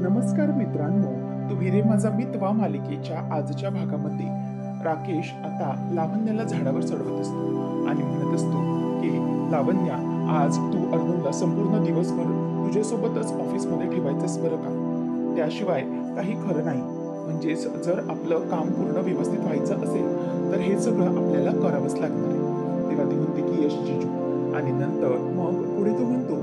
नमस्कार मित्रांनो, तुम्ही रे माझा मितवा मालिकेच्या आजच्या भागामध्ये राकेश आता लावण्याला झाडावर चढवत असतो आणि म्हणत असतो की लावण्या, आज तू अर्णवला संपूर्ण दिवसभर तुझ्यासोबतच ऑफिसमध्ये ठेवायचंस बरं का. त्याशिवाय काही खरं नाही. म्हणजेच जर आपलं काम पूर्ण व्यवस्थित व्हायचं असेल तर हे सगळं आपल्याला करावंच लागणार आहे. तेव्हा ती म्हणते की यश जिजू, आणि नंतर मग पुढे तो म्हणतो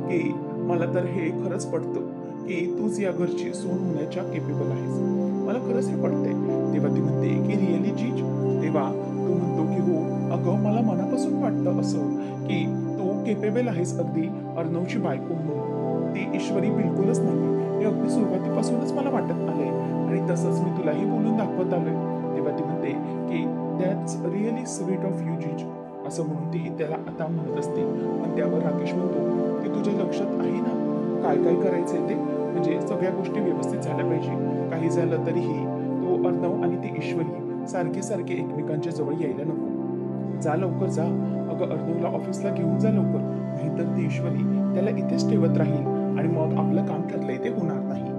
की मला तर हे खरंच पटतं की तूच या घरची सून होण्याच्या केपेबल आहेस. मला खरंच हे पटतंय. तेव्हा ती म्हणते की रिअली जीज. तेव्हा तो म्हणतो की हो, अगं मला मनापासून वाटतं असं की तू केपेबल आहेस अगदी अर्णवची बायको म्हणून. ती ईश्वरी बिलकुलच नाही. हे अगदी सुरुवातीपासूनच मला वाटत आलंय आणि तसंच मी तुलाही बोलून दाखवत आलोय. तेव्हा ती म्हणते की that's really sweet of you jeez, असं म्हणून ती त्याला आता म्हणत असते. पण त्यावर राकेश म्हणतो की तुझ्या लक्षात आहे ना काय काय करायचंय ते, म्हणजे सगळ्या गोष्टी व्यवस्थित झाल्या पाहिजे. काही झालं तरीही तो अर्णव आणि ती ईश्वरी सारखे सारखे एकमेकांच्या जवळ यायला नको. जा लवकर जा. अगं अर्णवला ऑफिसला घेऊन जा लवकर, नाहीतर ती ईश्वरी त्याला इथेच ठेवत राहील आणि मग आपलं काम ठरलंय ते होणार नाही.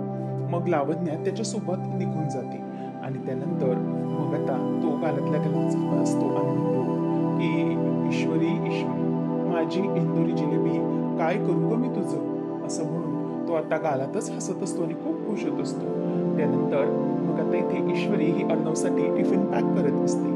मग लावण्या त्याच्यासोबत निघून जाते आणि त्यानंतर मग आता तो गालातल्या गालात असतो आणि म्हणतो की ईश्वरी ईश्वरी, माझी इंदोरी जिलेबी, काय करू ग मी तुझं, असं म्हणून तो आता गालातच हसत असतो आणि खूप खुश होत असतो. त्यानंतर मग आता इथे ईश्वरी ही अर्णवसाठी टिफिन पॅक करत असते.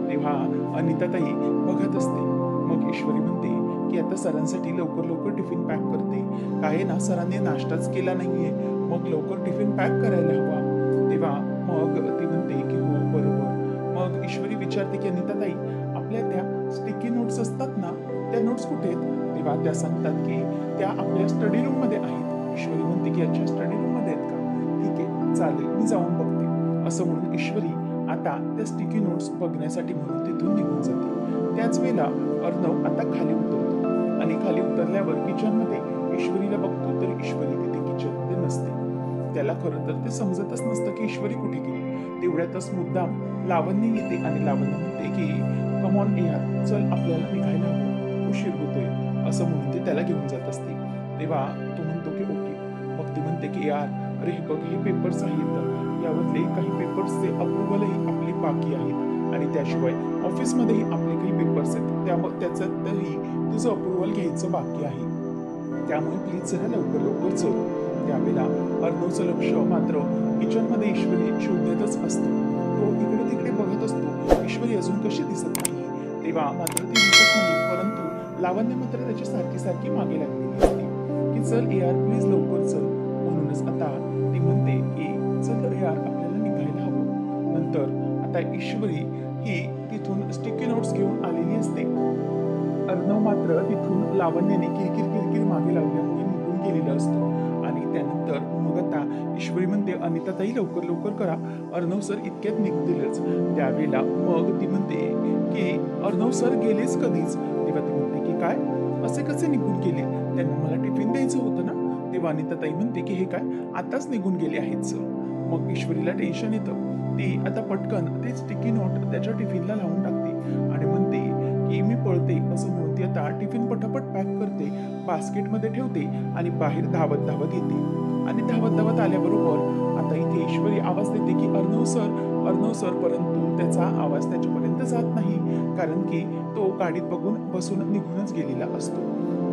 तेव्हा अनिताताई बघत असते. मग ईश्वरी म्हणते की आता सरांसाठी लवकर लवकर टिफिन पॅक करते. काय ना, सरांनी नाश्ताच केला नाहीये, मग लवकर टिफिन पॅक करायला हवा. तेव्हा मग ती म्हणते की हो बरोबर. मग ईश्वरी विचारते की अनिताताई, आपल्या त्या स्टिकी नोट्स असतात ना, त्या नोट्स कुठे आहेत? तेव्हा त्या सांगतात की त्या आपल्या स्टडी रूम मध्ये आहेत. ईश्वरी म्हणते की अच्छा, स्टडी रूम मध्ये आहेत का, ठीक आहे चालेल, मी जाऊन बघते, असं म्हणून ईश्वरी आता त्या स्टिकी नोट्स बघण्यासाठी म्हणून तिथून निघून जाते. त्याच वेळेला अर्णव आता खाली उतरतो आणि खाली उतरल्यावर किचन मध्ये ईश्वरीला बघतो तर ईश्वरी तिथे किचन मध्ये नसते. त्याला खरं तर ते समजतच नसतं की ईश्वरी कुठे गेली. तेवढ्यातच मुद्दाम लावण्य येते आणि लावण्य म्हणते की कम ऑन यार, चल आपल्याला निघायला हवं, उशीर होतोय, असं म्हणून ते त्याला घेऊन जात असते. तेव्हा तो म्हणतो की ओके. मग ती म्हणते की यार, अरे हे बघ, हे पेपर्स आहेत, यामधले काही पेपर्सचे अप्रुव्हलही आपले बाकी आहेत आणि त्याशिवाय ऑफिसमध्येही आपले काही पेपर्स आहेत, त्यामुळे त्याच्यातही तुझं अप्रुव्हल घ्यायचं बाकी आहे. त्यामुळे प्लीज जरा लवकर लवकर चल. त्यावेळेला अर्णवचं लक्ष मात्र किचनमध्ये ईश्वरी शोधतच असतो. तो इकडे तिकडे बघत असतो, ईश्वरी अजून कशी दिसत नाही. तेव्हा मात्र ती दिसत नाही, परंतु लावण्य मात्र त्याची सारखी सारखी मागे लागलेली असते की चल यार प्लीज लवकर चल. म्हणूनच आता ती म्हणते की चल यार आपल्याला निघायला हवं. नंतर आता ईश्वरी ही तिथून स्टिकी नोट्स घेऊन आलेली असते. अर्णव मात्र तिथून लावण्याने किरकिर किरकिर मागे लावल्यामुळे निघून गेलेला असतो. आणि त्यानंतर मग आता ईश्वरी म्हणते अनिताताई लवकर लवकर करा, अर्णव सर इतक्यात निघतीलच. त्यावेळेला मग ती म्हणते की अर्णव सर गेलेच कधीच. तेव्हा ती म्हणते की काय, असे कसे निघून गेले, त्यांना मला टिफिन द्यायचं होतं ना. तेव्हा अनिताताई म्हणते की हे काय, आताच निघून गेले आहेत सर. मग ईश्वरीला टेन्शन येतं. ती आता पटकन ते स्टिकी नोट त्याच्या टिफिनला लावून टाकते आणि म्हणते की मी पळते, असं म्हणून ती आता टिफिन पटापट पॅक करते, बास्केटमध्ये ठेवते आणि बाहेर धावत धावत येते. आणि धावत धावत आल्याबरोबर आता इथे ईश्वरी आवाज देते की अर्णव सर, परंतु त्याचा आवाज त्याच्यापर्यंत जात नाही, कारण की तो गाडीत बसून निघूनच गेलेला असतो.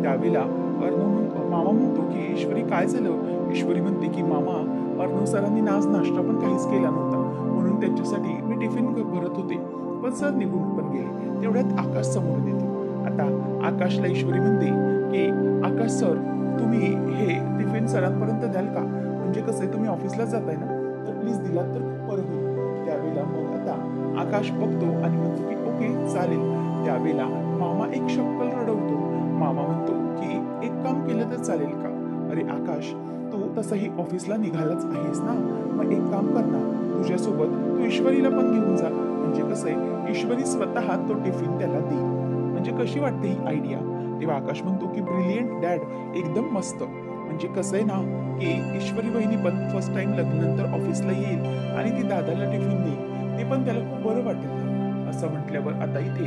त्यावेळेला अर्णव म्हणतो, मामा म्हणतो की ईश्वरी काय झालं. ईश्वरी म्हणते की मामा, अर्णव सरांनी आज नाश्ता पण काहीच केला नव्हता, म्हणून त्यांच्यासाठी मी टिफिन भरत होते, पण सर निघून पण गेले. तेवढ्यात आकाश समोरून येतो. आता आकाशला ईश्वरी म्हणते की आकाश सर, तुम्ही हे टिफिन सरांपर्यंत द्याल का, म्हणजे कसं तुम्ही ऑफिसला जाताय ना, तर प्लीज दिलात तर खूप बरं होईल. त्यावेळेला मग आता आकाश बघतो आणि म्हणतो की ओके चालेल. त्यावेळेला मामा एक शक्कल रडवतो. मामा म्हणतो की एक काम केलं तर चालेल का. अरे आकाश, तू तसंही ऑफिसला निघालाच आहेस ना, मग एक काम कर ना, तुझ्यासोबत तू ईश्वरीला पण घेऊन जा, म्हणजे कसं आहे ईश्वरी स्वतः तो टिफिन त्याला देईल. म्हणजे कशी वाटते ही आयडिया. तेव्हा आकाश म्हणतो की ब्रिलियंट डॅड, एकदम मस्त. म्हणजे कसं आहे ना की ईश्वरी बहिणी पण फर्स्ट टाइम लग्नानंतर ऑफिसला येईल आणि ती दादाला टिफिन देईल, ते पण त्याला खूप बरं वाटेल ना. असं म्हटल्यावर आता इथे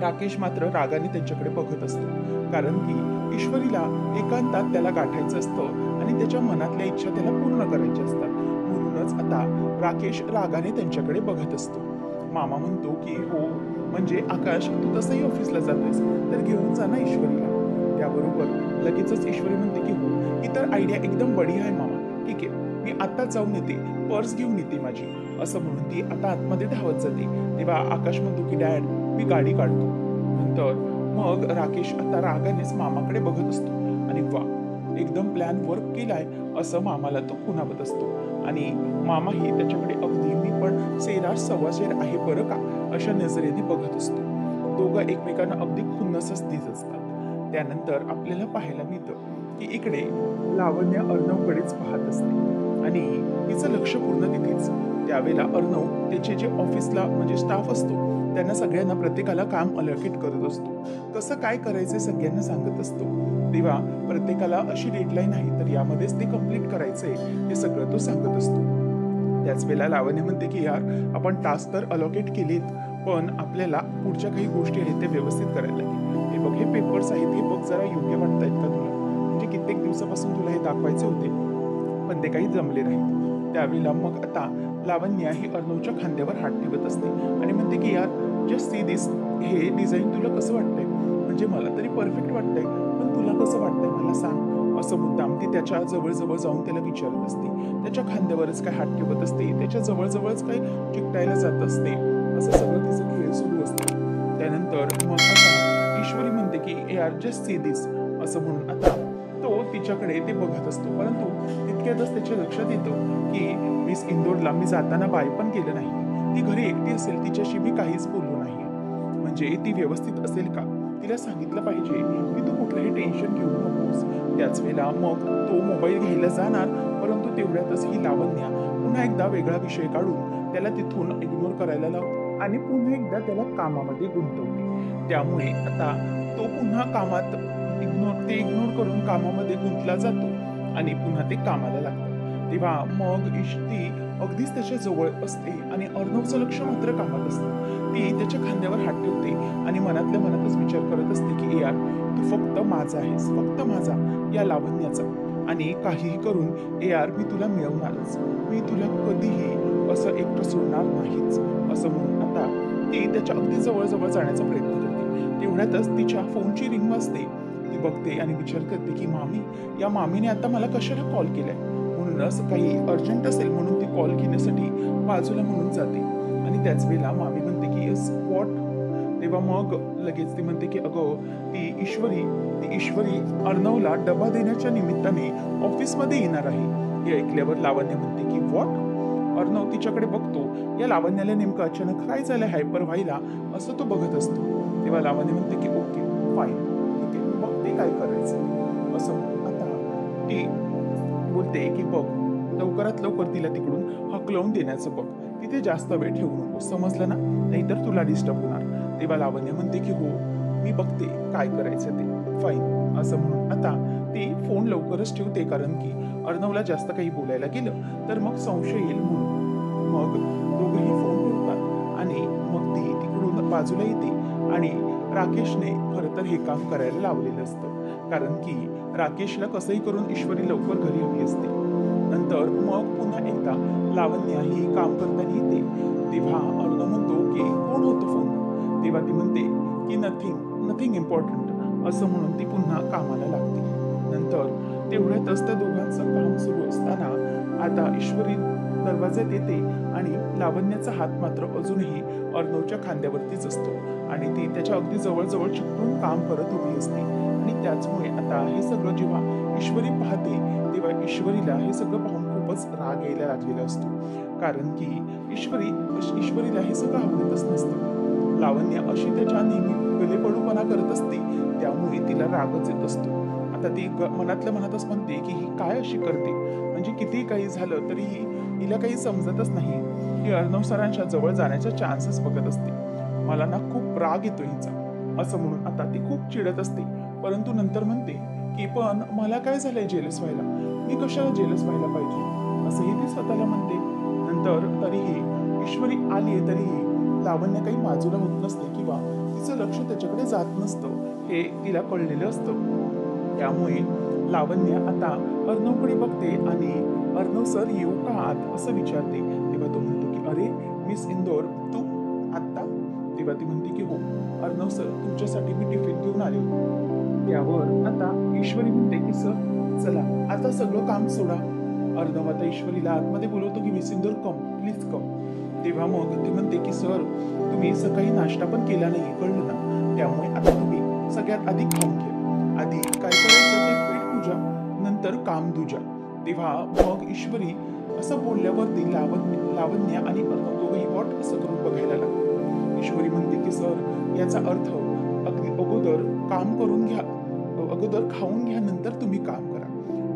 राकेश मात्र रागाने त्यांच्याकडे बघत असतो, कारण की ईश्वरीला एकांतात त्याला गाठायचं असतं आणि त्याच्या मनातल्या इच्छा त्याला पूर्ण करायच्या असतात. म्हणूनच आता राकेश रागाने त्यांच्याकडे बघत असतो. मामा म्हणतो की हो, म्हणजे आकाश, तू तसंही ऑफिसला जातोयस तर घेऊन जा ना ईश्वरीला. त्याबरोबर लगेचच ईश्वरी म्हणते की हो, ही तर आयडिया एकदम बढिया आहे मामा. ठीक आहे, मी आत्ताच जाऊन येते, पर्स घेऊन येते माझी. असं म्हणून ती आता आतमध्ये धावत जाते. तेव्हा आकाश म्हणतो की डॅड, मी गाडी काढतो. नंतर मग राकेश आता रागानेच मामाकडे बघत असतो आणि वा, एकदम प्लॅन वर्क केलाय असं मामाला तो खुणावत असतो. आणि मामाही त्याच्याकडे अगदी मी पण सेराश सव्वाशेर आहे बरं का, अशा नजरेने बघत असतो. दोघं एकमेकांना अगदी खुन्नसच दिसत असतात. त्यानंतर आपल्याला पाहायला मिळतं की इकडे लावण्य अर्णवकडेच पाहत असते आणि तिचं लक्ष पूर्ण तिथेच. त्यावेळेला अर्णव त्याचे जे ऑफिसला म्हणजे स्टाफ असतो त्यांना सगळ्यांना प्रत्येकाला काम अलोकेट करत असतो. कसं काय करायचं सगळ्यांना सांगत असतो. तेव्हा प्रत्येकाला अशी डेडलाईन आहे तर यामध्येच ते कंप्लीट करायचंय हे सगळं तो सांगत असतो. त्याच वेळेला लावण्य म्हणते की यार, आपण टास्क तर अलोकेट केलेत, पण आपल्याला पुढच्या काही गोष्टी आहेत त्या व्यवस्थित करायला लागेल. हे बघ, हे पेपर्स आहेत, हे बघ जरा योग्य वाटतायत का तुला? म्हणजे कित्येक दिवसापासून तुला हे दाखवायचे होते पण ते काही जमले नाहीत. त्यावेळेला मग आता लावण्य ही अर्णवच्या खांद्यावर हात ठेवत असते आणि म्हणते की यार, जस्ट सी दिस, हे डिझाईन तुला कसं वाटतंय? म्हणजे मला तरी परफेक्ट वाटतंय, पण तुला कसं वाटतंय मला सांग. असं मुद्दाम ती त्याच्या जवळ जवळ जाऊन त्याला विचारत असते. त्याच्या खांद्यावरच काय हात ठेवत असते, त्याच्या जवळच काय चिकटायला जात असते. असं सगळं तिचं खेळ सुरू असतं. त्यानंतर मग आता ईश्वरी म्हणते की यार, जस्ट सी दिस, असं म्हणून आता तो तिच्याकडे ते बघत असतो. परंतु तितक्यातच त्याच्या लक्षात येतं की मिस इंदोरला मी जाताना बाय पण केलं नाही. ती घरी एकटी असेल, तिच्याशी मी काहीच बोललो नाही. म्हणजे ती व्यवस्थित असेल का? तिला सांगितलं पाहिजे की तू कुठलंही टेन्शन घेऊ नकोस. त्याच वेळेला मग तो मोबाईल घ्यायला जाणार, परंतु तेवढ्यातच ही लावण्या पुन्हा एकदा वेगळा विषय काढून त्याला तिथून इग्नोर करायला लावते आणि पुन्हा एकदा त्याला कामामध्ये गुंतवते. त्यामुळे आता तो पुन्हा कामात इग्नोर करून कामामध्ये गुंतला जातो आणि पुन्हा ते कामाला लागतं. तेव्हा मग ती अगदीच त्याच्या जवळ असते आणि अर्णवचं लक्ष मात्र कामात असतं. ती त्याच्या खांद्यावर हात ठेवते आणि मनातल्या मनातच विचार करत असते की यार, तू फक्त माझा आहेस, फक्त माझा, या लावण्याचा. आणि काहीही करून यार, मी तुला मिळवणारच, मी तुला कधीही असं एकटं सोडणार नाहीच. असं म्हणून आता ती त्याच्या अगदी जवळ जाण्याचा प्रयत्न करते. तेवढ्यातच तिच्या फोनची रिंग वाजते. ती बघते आणि विचार करते की मामी, या मामीने आता मला कशाला कॉल केलाय? म्हणूनच काही अर्जंट असेल म्हणून ती कॉल घेण्यासाठी बाजूला म्हणून जाते. आणि त्याच वेळेला मामी म्हणते की येस व्हॉट. तेव्हा मग लगेच ती म्हणते की अगं, ती ईश्वरी अर्णवला डबा देण्याच्या निमित्ताने ऑफिसमध्ये येणार आहे. हे ऐकल्यावर लावण्य म्हणते की व्हॉट. अर्णव तिच्याकडे बघतो. या लावण्याला नेमकं अचानक काय झालं हायपर व्हायला, असं तो बघत असतो. तेव्हा लावण्य म्हणते की ओके फाईन, ठीक आहे, बघते काय करायचं. असं आता ती बोलते की बघ, लवकरात लवकर तिला तिकडून हकलवून देण्याचं बघ. तिथे जास्त वेळ ठेवू नको, समजलं ना, नाहीतर तुला डिस्टर्ब होणार. तेव्हा लावण्य म्हणते की हो, मी बघते काय करायचं ते, फाईन. असं म्हणून आता ती फोन लवकरच ठेवते, कारण की अर्णवला जास्त काही बोलायला गेलं तर मग संशय येईल म्हणून. मग दोघंही फोन ठेवतात आणि मग ती तिकडून बाजूला येते आणि राकेशने खरं तर हे काम करायला लावलेलं असतं, कारण की राकेशला कसंही करून ईश्वरी लवकर घरी हवी असते. नंतर मग पुन्हा एकदा लावण्य ही काम करताना येते. तेव्हा अर्णव म्हणतो की कोण होतं फोन? तेव्हा ती म्हणते की नथिंग इम्पॉर्टंट, असं म्हणून ती पुन्हा कामाला लागते. नंतर तेवढ्यातच त्या दोघांचं काम सुरू असताना आता ईश्वरी दरवाज्यात येते आणि लावण्याचा हात मात्र अजूनही अर्णवच्या खांद्यावरतीच असतो आणि ती त्याच्या अगदी जवळ चिकटून काम करत उभी असते. आणि त्याचमुळे आता हे सगळं जेव्हा ईश्वरी पाहते तेव्हा ईश्वरीला हे सगळं पाहून खूपच राग यायला लागलेला असतो, कारण की ईश्वरीला हे सगळं आवडतच नसतं. लावण्य अशी त्याच्या नेहमी गलेपडूपणा करत असते, त्यामुळे तिला रागच येत असतो. आता ती मनातल्या मनातच म्हणते की ही काय अशी करते, म्हणजे कितीही काही झालं तरीही हिला काही समजतच नाही. ही अर्णव सरांच्या जवळ जाण्याचा चान्सेस बघत असते. मला ना खूप राग येतो हिचा. असं म्हणून आता ती खूप चिडत असते, परंतु नंतर म्हणते की पण मला काय झालंय जेलस व्हायला, मी कशाला जेलस व्हायला पाहिजे, असंही ती स्वतःला म्हणते. नंतर तरीही ईश्वरी आली तरीही लावण्य काही बाजूला होत नसते किंवा तिचं लक्ष त्याच्याकडे जात नसतं हे तिला कळलेलं असतं. त्यामुळे लावण्य आता अर्णवकडे बघते आणि अर्णव सर येऊ का आत असं विचारते. तेव्हा तो म्हणतो की अरे मिस इंदोर तू आत्ता? तेव्हा ती म्हणते की हो अर्णव सर तुमच्यासाठी मी टिफिन घेऊन आले. त्यावर आता ईश्वरी म्हणते की सर चला आता सगळं काम सोडा. अर्णव आता ईश्वरीला आतमध्ये बोलवतो की miss Indore come please come. तेव्हा मग ती म्हणते की सर तुम्ही सकाळी नाश्ता पण केला नाही कळलं ना, त्यामुळे आता तुम्ही सगळ्यात आधी खाऊन घ्या. आधी काय करायचं ते पेट पूजा नंतर काम दूजा. तेव्हा मग ईश्वरी असं बोलल्यावरती लावण्य आणि अर्णव दोघंही वॉट असं करून बघायला लागले. ईश्वरी म्हणते की सर याचा अर्थ अगोदर काम करून घ्या, अगोदर खाऊन घ्या नंतर तुम्ही काम करा,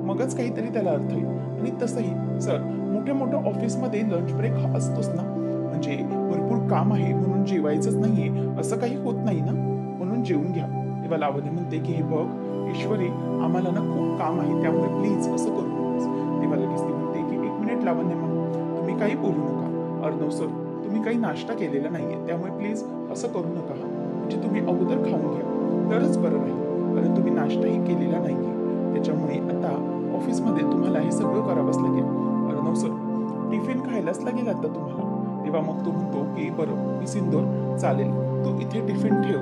मगच काहीतरी त्याला अर्थ येईल. आणि तसंही सर मोठ्या मोठ्या ऑफिसमध्ये लंच ब्रेक हा असतोच ना, म्हणजे भरपूर काम आहे म्हणून जेवायचंच नाहीये असं काही होत नाही ना, म्हणून जेवून घ्या. तेव्हा लावण्य म्हणते की हे बघ ईश्वरी आम्हाला ना खूप काम आहे त्यामुळे प्लीज असं करू नकोस. तेव्हा लगेच ती म्हणते की एक मिनिट लावण्य मॅम तुम्ही काही बोलू नका. अर्णव सर तुम्ही काही नाश्ता केलेला नाहीये त्यामुळे प्लीज असं करू नका. म्हणजे तुम्ही अगोदर खाऊन घ्या तरच बरं राहील, कारण तुम्ही नाश्ताही केलेला नाहीये त्याच्यामुळे आता ऑफिसमध्ये तुम्हाला हे सगळं करावंच लागेल. अर्णव सर टिफिन खायलाच लागेल आता तुम्हाला. तेव्हा मग तो म्हणतो की बरं मी सिंदूर चालेल तू इथे टिफिन ठेव,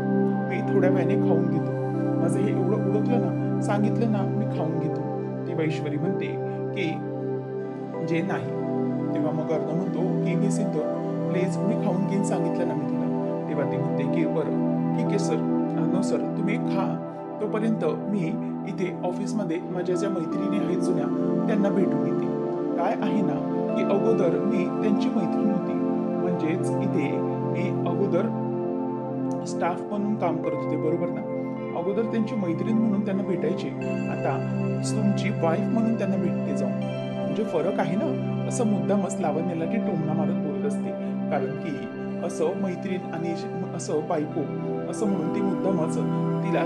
मी थोड्या वेळाने खाऊन घेतो. माझं हे एवढं उडकलं ना, सांगितलं ना मी खाऊन घेतो. तेव्हा ईश्वरी म्हणते की जे नाही. तेव्हा मग अर्णव म्हणतो की मी सिंदूर प्लीज मी खाऊन घेईन सांगितलं ना मी तुला. तेव्हा ती म्हणते की बरं ठीक आहे सर. अर्णव सर तुम्ही खा तोपर्यंत मी इथे ऑफिसमध्ये माझ्या ज्या मैत्रिणी आहेत जुन्या त्यांना भेटून येते. काय आहे ना की अगोदर मी त्यांची मैत्रीण होती, म्हणजेच इथे मी अगोदर स्टाफ म्हणून काम करत होते बरोबर ना, अगोदर त्यांची मैत्रीण म्हणून त्यांना भेटायचे, आता तुमची वाईफ म्हणून त्यांना भेटते जाऊन. म्हणजे फरक आहे ना, असं मुद्दामच लावण्याला ती टोमणा मारत बोलत असते. कारण की असं मैत्रीण आणि असं बायको असं म्हणून ती मुद्दामच तिला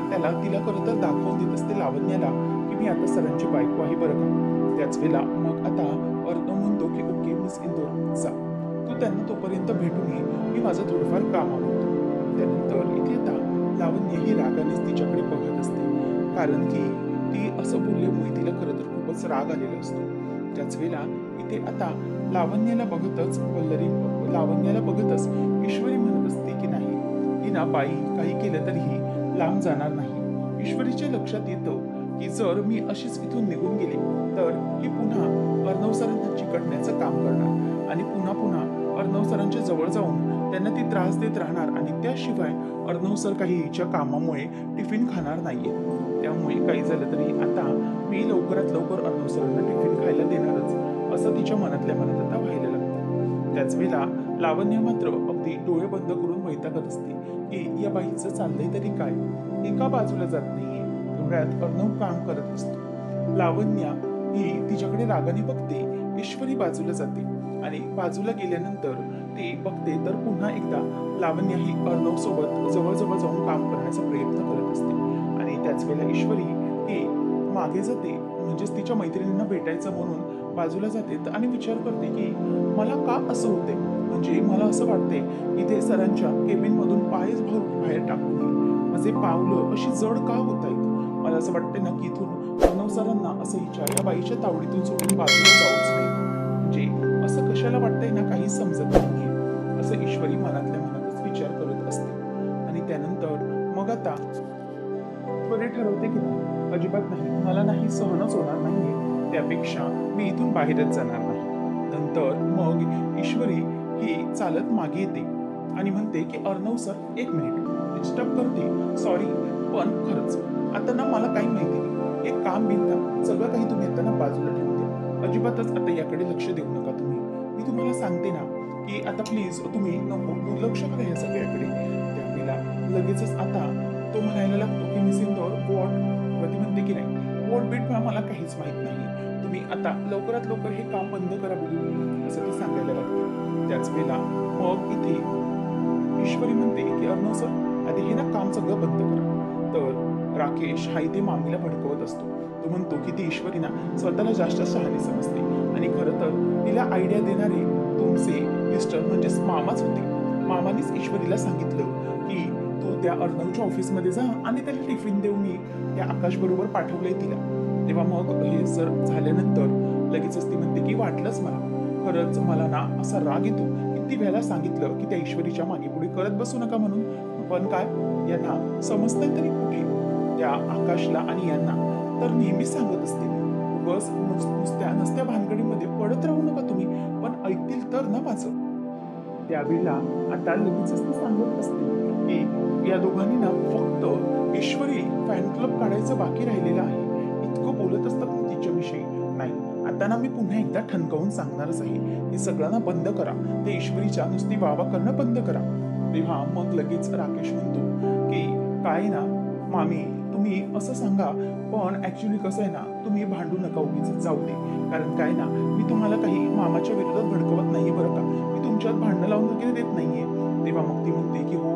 खरं तर दाखवून देत असते लावण्याला की मी आता सरांची बायको आहे बरं का. त्याच वेळेला मग आता अर्णव म्हणतो की ओके मिस इंदोर जा तू त्यांना तोपर्यंत भेटून ये, मी माझं थोडंफार काम आवडतो. त्यानंतर इथे आता लावण्य ही रागानेच तिच्याकडे बघत असते, कारण की ती असं बोलल्यामुळे तिला खरं तर खूपच राग आलेला असतो. त्याच वेळेला इथे आता लावण्याला बघतच ईश्वरी म्हणत असते की नाही ही ना बाई काही केलं तरीही लांब जाणार नाही. ईश्वरीच्या लक्षात येतं की जर मी अशीच इथून निघून गेले तर ही पुन्हा अर्णव सरांना चिकटण्याचं काम करणार आणि पुन्हा अर्णव सरांच्या जवळ जाऊन त्यांना ती त्रास देत राहणार आणि त्याशिवाय अर्णव सर काही हिच्या कामामुळे टिफिन खाणार नाहीये. त्यामुळे काही झालं तरी आता मी लवकरात लवकर अर्णव सरांना टिफिन खायला देणारच असं तिच्या मनातल्या मनात आता व्हायला लागतं. त्याच वेळेला लावण्य मात्र अगदी डोळे बंद करून वैतागत असते की या बाईचं चाललंय तरी काय, एका बाजूला जात नाहीये. एवढ्यात अर्णव काम करत असतो. लावण्य ही तिच्याकडे रागाने बघते. ईश्वरी बाजूला जाते आणि बाजूला गेल्यानंतर ती बघते तर पुन्हा एकदा लावण्य ही अर्णव सोबत जवळजवळ जाऊन काम करण्याचा प्रयत्न करत असते. आणि त्याच वेळेला ईश्वरी ही मागे जाते, म्हणजेच तिच्या मैत्रिणींना भेटायचं म्हणून बाजूला जाते आणि विचार करते की मला का असं होते, म्हणजे मला असं वाटते इथे सरांच्या केबिन मधून पायच बाहेर टाकून माझे पावलं अशी जड का होत आहेत. मला असं वाटते ना की इथून अर्णव सरांना असं हिच्या या बाईच्या तावडीतून सोडून बाजूला जाऊच नाही, म्हणजे असं कशाला वाटतंय ना काही समजत नाहीये असं ईश्वरी मनातल्या मनातच विचार करत असते. आणि त्यानंतर मग आता त्वरित ठरवते की नाही अजिबात नाही, मला नाही सहनच होणार नाहीये, त्यापेक्षा मी इथून बाहेरच जाणार नाही. नंतर मग ईश्वरी ही चालत मागे येते आणि म्हणते की अर्णव सर एक मिनिट डिस्टर्ब करते, सॉरी पण खरंच आता ना मला काही माहिती नाही, एक काम बिनता सगळं काही तुम्ही आता ना बाजूला ठेवून द्या, अजिबातच आता याकडे लक्ष देऊ नका तुम्ही. मी तुम्हाला सांगते ना की आता प्लीज तुम्ही नको दुर्लक्ष करा या सगळ्याकडे. त्यावेळेला लगेचच आता तो म्हणायला लागतो की मिस इंदोर वॉट. ती म्हणते की नाही वॉट बीट मला काहीच माहित नाही, तुम्ही आता लवकरात लवकर हे काम बंद करा बघू असं ती सांगायला लागते. त्याच वेळेला मग इथे ईश्वरी म्हणते की अर्णव सर आधी हे ना काम सगळं बंद करा. तर राकेश हा इथे मामीला भडकवत असतो. तो म्हणतो की ती ईश्वरी ना स्वतःला जास्त शहाणी समजते आणि खरं तर तिला आयडिया देणारे तुमचे मिस्टर म्हणजेच मामाच होते. मामानेच ईश्वरीला सांगितलं की तू त्या अर्णवच्या ऑफिसमध्ये जा आणि त्याला टिफिन देऊन ये. त्या आकाश बरोबर पाठवलंय तिला. तेव्हा मग हे जर झाल्यानंतर लगेचच ती म्हणते की वाटलंच मला, खरंच मला ना असा राग येतो. किती वेळेला सांगितलं की त्या ईश्वरीच्या मागे पुढे करत बसू नका म्हणून, पण काय यांना समजतंय तरी कुठे. त्या आकाशला आणि यांना तर नेहमी सांगत असते बस नुसत्या नसत्या भानगडीमध्ये पडत राहू नका तुम्ही, पण ऐकतील तर ना माझं. त्यावेळेला आता लगेचच ती सांगत असते की या दोघांनी ना फक्त ईश्वरी फॅन क्लब काढायचं बाकी राहिलेलं आहे. इतकं बोलत असतात ना तिच्याविषयी. नाही, आता ना मी पुन्हा एकदा ठणकावून सांगणारच आहे, हे सगळ्यांना बंद करा. त्या ईश्वरीच्या नुसती वावा करणं बंद करा. तेव्हा मग लगेच राकेश म्हणतो की काय ना मामी, तुम्ही असं सांगा, पण ऍक्च्युली कसं आहे ना, तुम्ही भांडू नका उगीच, जाऊ दे. कारण काय ना, मी तुम्हाला काही मामाच्या विरोधात भडकवत नाहीये बरं का, मी तुमच्यात भांडणं लावून वगैरे देत नाहीये. तेव्हा मग ती म्हणते की हो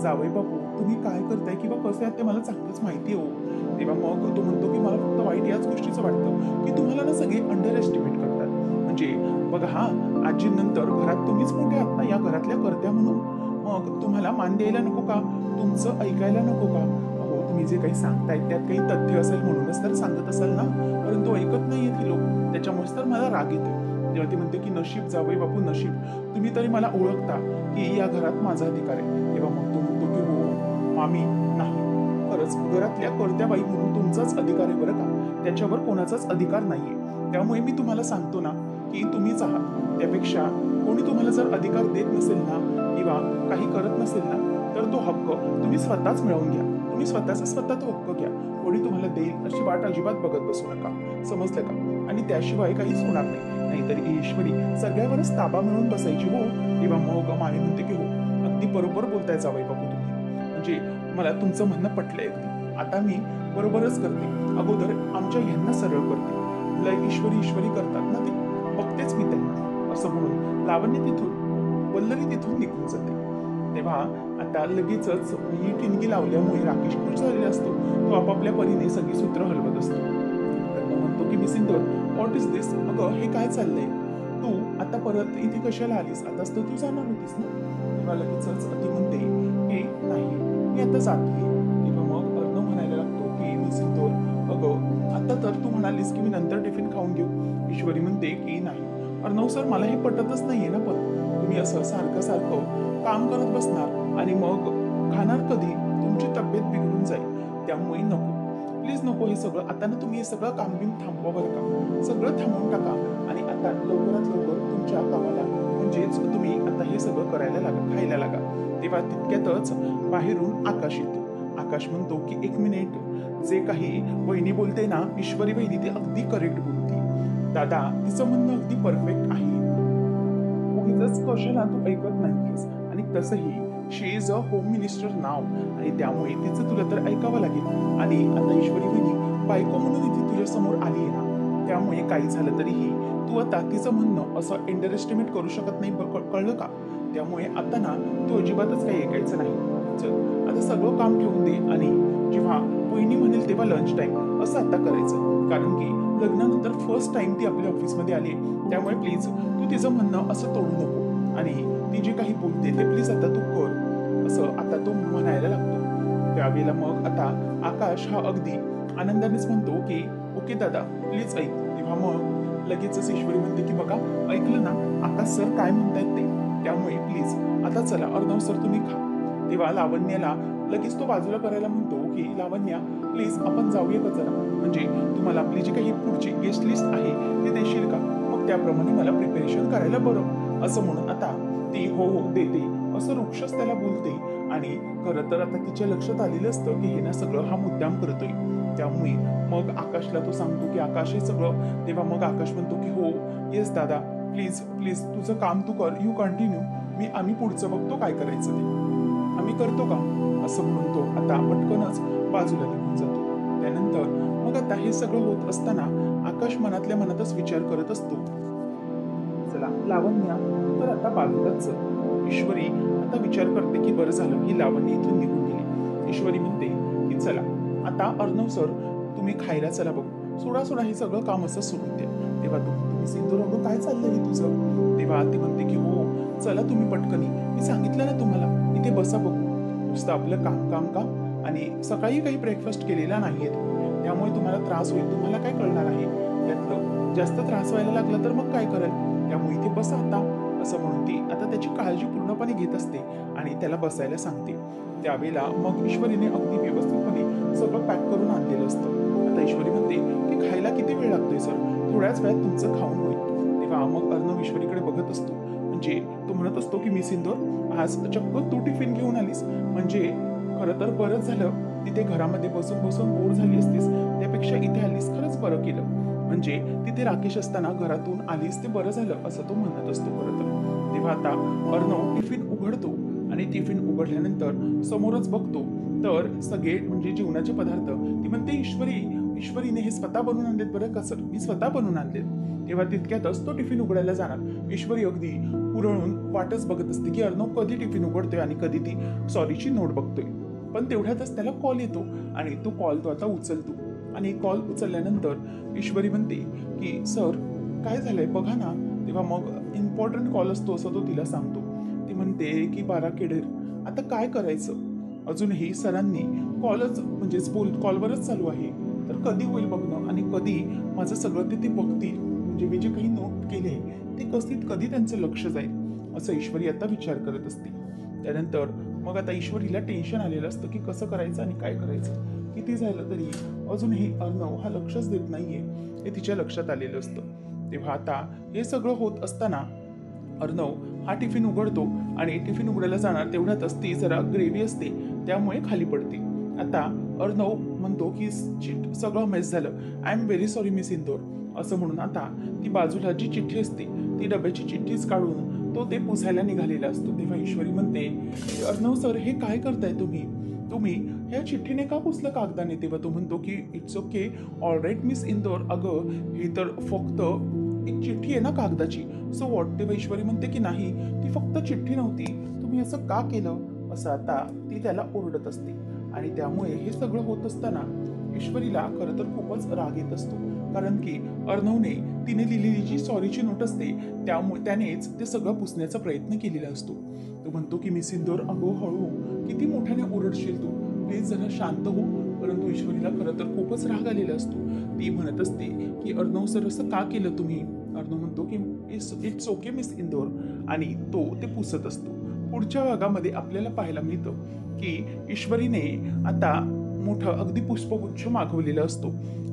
जावई बापू, तुम्ही काय करताय किंवा कसं आहे ते मला चांगलंच माहिती आहे हो. तेव्हा मग तो म्हणतो की मला फक्त वाईट याच गोष्टीचं वाटतं की तुम्हाला ना सगळे अंडर एस्टिमेट करतात. म्हणजे बघा हा, आजीनंतर घरात तुम्हीच मोठे आहात ना, या घरातल्या कर्त्या म्हणून. मग तुम्हाला मान द्यायला नको का, तुमचं ऐकायला नको का. हो, तुम्ही जे काही सांगताय त्यात काही तथ्य असेल म्हणूनच तर सांगत असाल ना, परंतु ऐकत नाहीये ती लोक, त्याच्यामुळेच तर मला राग येतो. तेव्हा ती म्हणते की नशीब जावई बापू नशीब, तुम्ही तरी मला ओळखता की या घरात माझा अधिकार आहे. तेव्हा मग तो म्हणतो की हो मामी, नाही खरंच घरातल्या कर्त्याबाई म्हणून तुमचाच अधिकार आहे बरं का, त्याच्यावर कोणाचाच अधिकार नाहीये. त्यामुळे मी तुम्हाला सांगतो ना की तुम्हीच आहात. त्यापेक्षा कोणी तुम्हाला जर अधिकार देत नसेल ना किंवा काही करत नसेल ना, तर तो हक्क तुम्ही स्वतःच मिळवून घ्या. तुम्ही स्वतःचा स्वतः तो हक्क घ्या. कोणी तुम्हाला देईल अशी वाट अजिबात बघत बसू नका, समजलं का. आणि त्याशिवाय काहीच होणार नाही. नाहीतर ईश्वरी सगळ्यावरच ताबा मिळून बसायची हो. तेव्हा मग मामी म्हणते की हो अगदी बरोबर बोलताय जावई बापू तुम्ही, म्हणजे मला तुमचं म्हणणं पटलंय अगदी. आता मी बरोबरच करते. अगोदर आमच्या ह्यांना सरळ करते. लय ईश्वरी ईश्वरी करतात ना ते, बघतेच मी त्यांना. असं म्हणून लावण्य तिथून वल्लरी तिथून निघून जाते. तेव्हा आता लगेचच ही ठिणगी लावल्यामुळे राकेश खुश झालेला असतो. तो आपापल्या परीने सगळी सूत्र हलवत असतो. तर तो म्हणतो की मिसिंदर, व्हॉट इज दिस. अगं हे काय चाललंय, तू आता परत इथे कशाला आलीस, आताच तर तू जाणार होतीस ना. तेव्हा लगेचच ती म्हणते की नाही, मी आता जाते. तेव्हा मग अर्णव म्हणायला लागतो की मिसिंदर, अगं आता तर तू म्हणालीस की मी नंतर टिफिन खाऊन घेऊ. ईश्वरी म्हणते की नाही अर्णव सर, मला हे पटतच नाहीये ना, पण तुम्ही असं सारखं सारखं काम करत बसणार आणि मग खाणार कधी, तुमची तब्येत बिघडून जाईल. त्यामुळे नको, प्लीज नको हे सगळं. आता ना तुम्ही हे सगळं काम बिम थांबवा बरं का, सगळं थांबवून टाका आणि आता लवकरात लवकर तुमच्या कामाला म्हणजेच तुम्ही आता हे सगळं करायला लागा, खायला लागा. तेव्हा तितक्यातच बाहेरून आकाश येतो. आकाश म्हणतो की एक मिनिट, जे काही वहिनी बोलते ना ईश्वरी वहिनी, ते अगदी करेक्ट बोलते. दादा तिचं म्हणणं अगदी परफेक्ट आहे. उगीचच कशाला तू ऐकत नाहीयेस. आणि तसंही शी इज अ होम मिनिस्टर नाव, आणि त्यामुळे तिचं तुला तर ऐकावं लागेल. आणि आता ईश्वरी वहिनी बायको म्हणून इथे तुझ्या समोर आली आहे ना, त्यामुळे काही झालं तरीही तू आता तिचं म्हणणं असं अंडर एस्टिमेट करू शकत नाही, कळलं का. त्यामुळे आता ना तू अजिबातच काही ऐकायचं नाही. चल आता सगळं काम ठेवून दे आणि जेव्हा वहिनी म्हणेल तेव्हा लंच टाइम असं आता करायचं. कारण की लग्नानंतर फर्स्ट टाइम ती आपल्या ऑफिसमध्ये आली, त्यामुळे प्लीज तू तिचं म्हणणं असं तोडू नको आणि ती जे काही बोलते ते प्लीज आता तू कर, असं आता तो म्हणायला लागतो. त्यावेळेला मग आता आकाश हा अगदी आनंदानेच म्हणतो की ओके दादा प्लीज ऐक. तेव्हा मग लगेचच ईश्वरी म्हणते की बघा ऐकलं ना आकाश सर काय म्हणतायत ते, त्यामुळे प्लीज आता चला अर्णव सर तुम्ही खा. तेव्हा लावण्याला लगेच तो बाजूला करायला म्हणतो की लावण्या प्लीज आपण जाऊया का जरा, म्हणजे तुम्हाला आपली जी काही पुढची गेस्ट लिस्ट आहे ती देशील का, मग त्याप्रमाणे मला प्रिपरेशन करायला बरं. असं म्हणून आता ती हो हो देते असं वृक्षच त्याला बोलते. आणि खरं तर आता तिच्या लक्षात आलेलं असतं की हे ना सगळं हा मुद्दाम करतोय. त्यामुळे मग आकाशला तो सांगतो की आकाश हे सगळं. तेव्हा मग आकाश म्हणतो की हो येस दादा, प्लीज प्लीज तुझं काम तू कर, यू कंटिन्यू, आम्ही पुढचं बघतो काय करायचं ते आम्ही करतो का. असं म्हणून तो आता पटकनच बाजूला निघून जातो. त्यानंतर मग आता हे सगळं होत असताना आकाश मनातल्या मनातच विचार करत असतो, चला लावण्या तर आता बाजूलाच चल. ईश्वरी आता विचार करते की बरं झालं ही लावण्य इथून निघून गेली. ईश्वरी म्हणते की चला आता अर्णव सर तुम्ही खायला चला बघू, सोडा सोडा हे सगळं काम असं सोडून द्या. तेव्हा तुम्ही सिंधू अगं काय चाललंय हे तुझं. तेव्हा ती म्हणते की हो चला तुम्ही पटकनी, मी सांगितलं ना तुम्हाला इथे बसा बघू. नुसतं आपलं काम काम काम आणि सकाळी काही ब्रेकफास्ट केलेला नाहीये तुम्ही, त्यामुळे तुम्हाला त्रास होईल. तुम्हाला काय कळणार आहे त्यातलं? जास्त त्रास व्हायला लागला तर मग काय कराल? त्यामुळे इथे बसा आता, असं म्हणून ती आता त्याची काळजी पूर्णपणे घेत असते आणि त्याला बसायला सांगते. त्यावेळेला मग ईश्वरीने अगदी व्यवस्थितपणे सगळं पॅक करून आणलेलं असतं. आता ईश्वरी म्हणते की खायला किती वेळ लागतोय सर? थोड्याच वेळात तुमचं खाऊन होईल. तेव्हा मग अर्णव ईश्वरीकडे बघत असतो. म्हणजे तो म्हणत असतो की मिस इंदोर, आज चक्क तू टिफिन घेऊन आलीस, म्हणजे खरं तर बरंच झालं. तिथे घरामध्ये बसून बसून बोर झाली असतीस, त्यापेक्षा इथे आलीस, खरंच बरं केलं. म्हणजे तिथे राकेश असताना घरातून आलीस ते बरं झालं, असं तो म्हणत असतो खरं तर. तेव्हा आता अर्णव टिफिन उघडतो आणि टिफिन उघडल्यानंतर समोरच बघतो तर सगळे म्हणजे जेवणाचे पदार्थ. ती म्हणते ईश्वरीने हे स्वतः बनवून आणलेत बरं का सर, मी स्वतः बनवून आणलेत. तेव्हा तितक्यातच तो टिफिन उघडायला जाणार. ईश्वरी अगदी हुरळून वाटच बघत असते की अर्णव कधी टिफिन उघडतोय आणि कधी ती सॉरीची नोट बघतोय. पण तेवढ्यातच त्याला कॉल येतो आणि तो कॉल तो आता उचलतो. आणि कॉल उचलल्यानंतर ईश्वरी म्हणते की सर काय झालंय बघा ना. तेव्हा मग इम्पॉर्टंट कॉल असतो असं तो तिला सांगतो. ती म्हणते की बारा केडेर, आता काय करायचं? अजूनही सरांनी कॉलच म्हणजे कॉलवरच चालू आहे, तर कधी होईल बघणं आणि कधी माझं सगळं ते बघतील, म्हणजे मी जे काही नोट केले ते कधी त्यांचं लक्ष जाईल, असं ईश्वरी आता विचार करत असते. त्यानंतर मग आता ईश्वरीला टेन्शन आलेलं असतं की कसं करायचं आणि काय करायचं. किती झालं तरी अजूनही अर्णव हा लक्षच देत नाहीये हे तिच्या लक्षात आलेलं असतं. तेव्हा आता हे सगळं होत असताना अर्णव हा टिफिन उघडतो आणि टिफिन उघडायला जाणार तेवढ्यातच ती जरा ग्रेव्ही असते त्यामुळे खाली पडते. आता अर्णव म्हणतो की सगळं मेस झालं, I am very sorry miss Indore, असं म्हणून आता ती बाजूला जी चिठ्ठी असते ती डब्याची चिठ्ठीच काढून तो ते पुसायला निघालेला असतो. तेव्हा ईश्वरी म्हणते अर्णव सर हे काय करताय तुम्ही ह्या चिठ्ठीने का पुसलं कागदाने? तेव्हा तो म्हणतो की it's okay, all right miss Indore, अगं हे तर फक्त एक चिठ्ठी आहे ना कागदाची, सो वॉट. तेव्हा ईश्वरी म्हणते की नाही ती फक्त चिठ्ठी नव्हती, तुम्ही असं का केलं, असं आता ती त्याला ओरडत असते. आणि त्यामुळे हे सगळं होत असताना ईश्वरीला खरं तर खूपच राग येत असतो, कारण की अर्णवने तिने लिहिलेली जी सॉरीची नोट असते त्यामुळे त्यानेच ते सगळं पुसण्याचा प्रयत्न केलेला असतो. तो म्हणतो की मिस इंदोर, अगो हळू, किती मोठ्याने ओरडशील तू, प्लीज जरा शांत हो. परंतु ईश्वरीला खरं तर खूपच राग आलेला असतो. ती म्हणत असते की अर्णव सर असं का केलं तुम्ही? अर्णव म्हणतो की इट्स ओके मिस इंदोर आणि तो ते पुसत असतो. पुढच्या भागामध्ये आपल्याला पाहायला मिळतं की ईश्वरीने आता मोठं अगदी पुष्पगुच्छ मागवलेला असतो.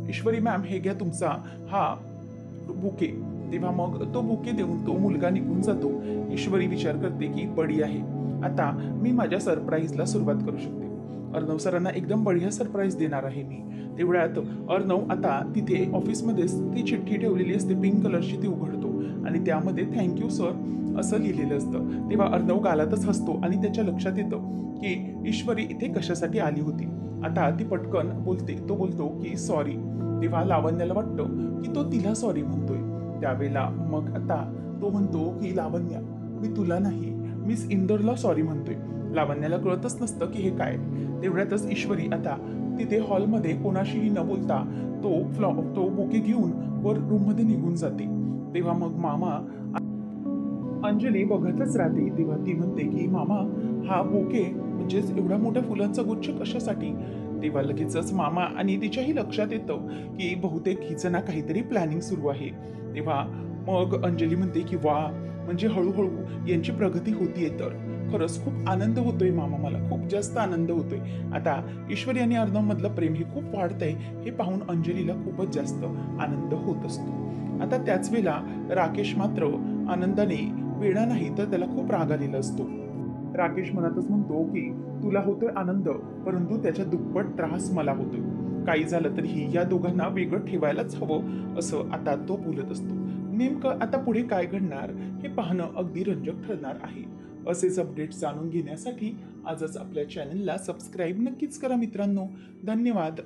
ईश्वरी मॅम हे घ्या तुमचा हा बुके. तेव्हा मग तो बुके देऊन तो मुलगा निघून जातो. ईश्वरी विचार करते की बडी आहे, आता मी माझ्या सरप्राईजला सुरुवात करू शकते. अर्णव सरांना एकदम बढिया सरप्राईज देणार आहे मी. तेवढ्यात अर्णव आता तिथे ऑफिसमध्येच ती चिठ्ठी ठेवलेली असते पिंक कलरची, ती उघडतो आणि त्यामध्ये थँक्यू सर असं लिहिलेलं असतं. तेव्हा अर्णव गालातच हसतो आणि त्याच्या लक्षात येतं की ईश्वरी इथे कशासाठी आली होती. आता ती पटकन तो बोलतो की सॉरी. तेव्हा लावण्याला वाटतं की तो तिला सॉरी म्हणतोय. त्यावेळेला मग आता तो म्हणतो की लावण्या, मी तुला नाही मिस इंदोरला सॉरी म्हणतोय. लावण्याला कळतच नसतं की हे काय. तेवढ्यातच ईश्वरी आता तिथे हॉलमध्ये कोणाशीही न बोलता तो बुके घेऊन वर रूममध्ये निघून जाते. तेव्हा मग मामा अंजली बघतच राहते. तेव्हा ती म्हणते की मामा हा बुके म्हणजेच एवढ्या मोठ्या फुलांचा गुच्छ कशासाठी? तेव्हा लगेचच मामा आणि तिच्याही लक्षात येतं की बहुतेक हिचं ना काहीतरी प्लॅनिंग सुरू आहे. तेव्हा मग अंजली म्हणते की वा, म्हणजे हळूहळू यांची प्रगती होतीये, तर खरंच खूप आनंद होतोय मामा, मला खूप जास्त आनंद होतोय. आता ईश्वरी आणि अर्णव मधलं प्रेम हे खूप वाढतंय हे पाहून अंजलीला खूपच जास्त आनंद होत असतो. आता त्याच वेळेला राकेश मात्र आनंदाने वेडा नाही तर त्याला खूप राग आलेला असतो. राकेश मनातच म्हणतो की तुला होतोय आनंद, परंतु त्याच्या दुप्पट त्रास मला होतोय. काही झालं तरीही या दोघांना वेगळं ठेवायलाच हवं, असं आता तो बोलत असतो. नेमकं आता पुढे काय घडणार हे पाहणं अगदी रंजक ठरणार आहे. असेच अपडेट्स जाणून घेण्यासाठी आजच आपल्या चॅनलला सबस्क्राईब नक्कीच करा मित्रांनो. धन्यवाद.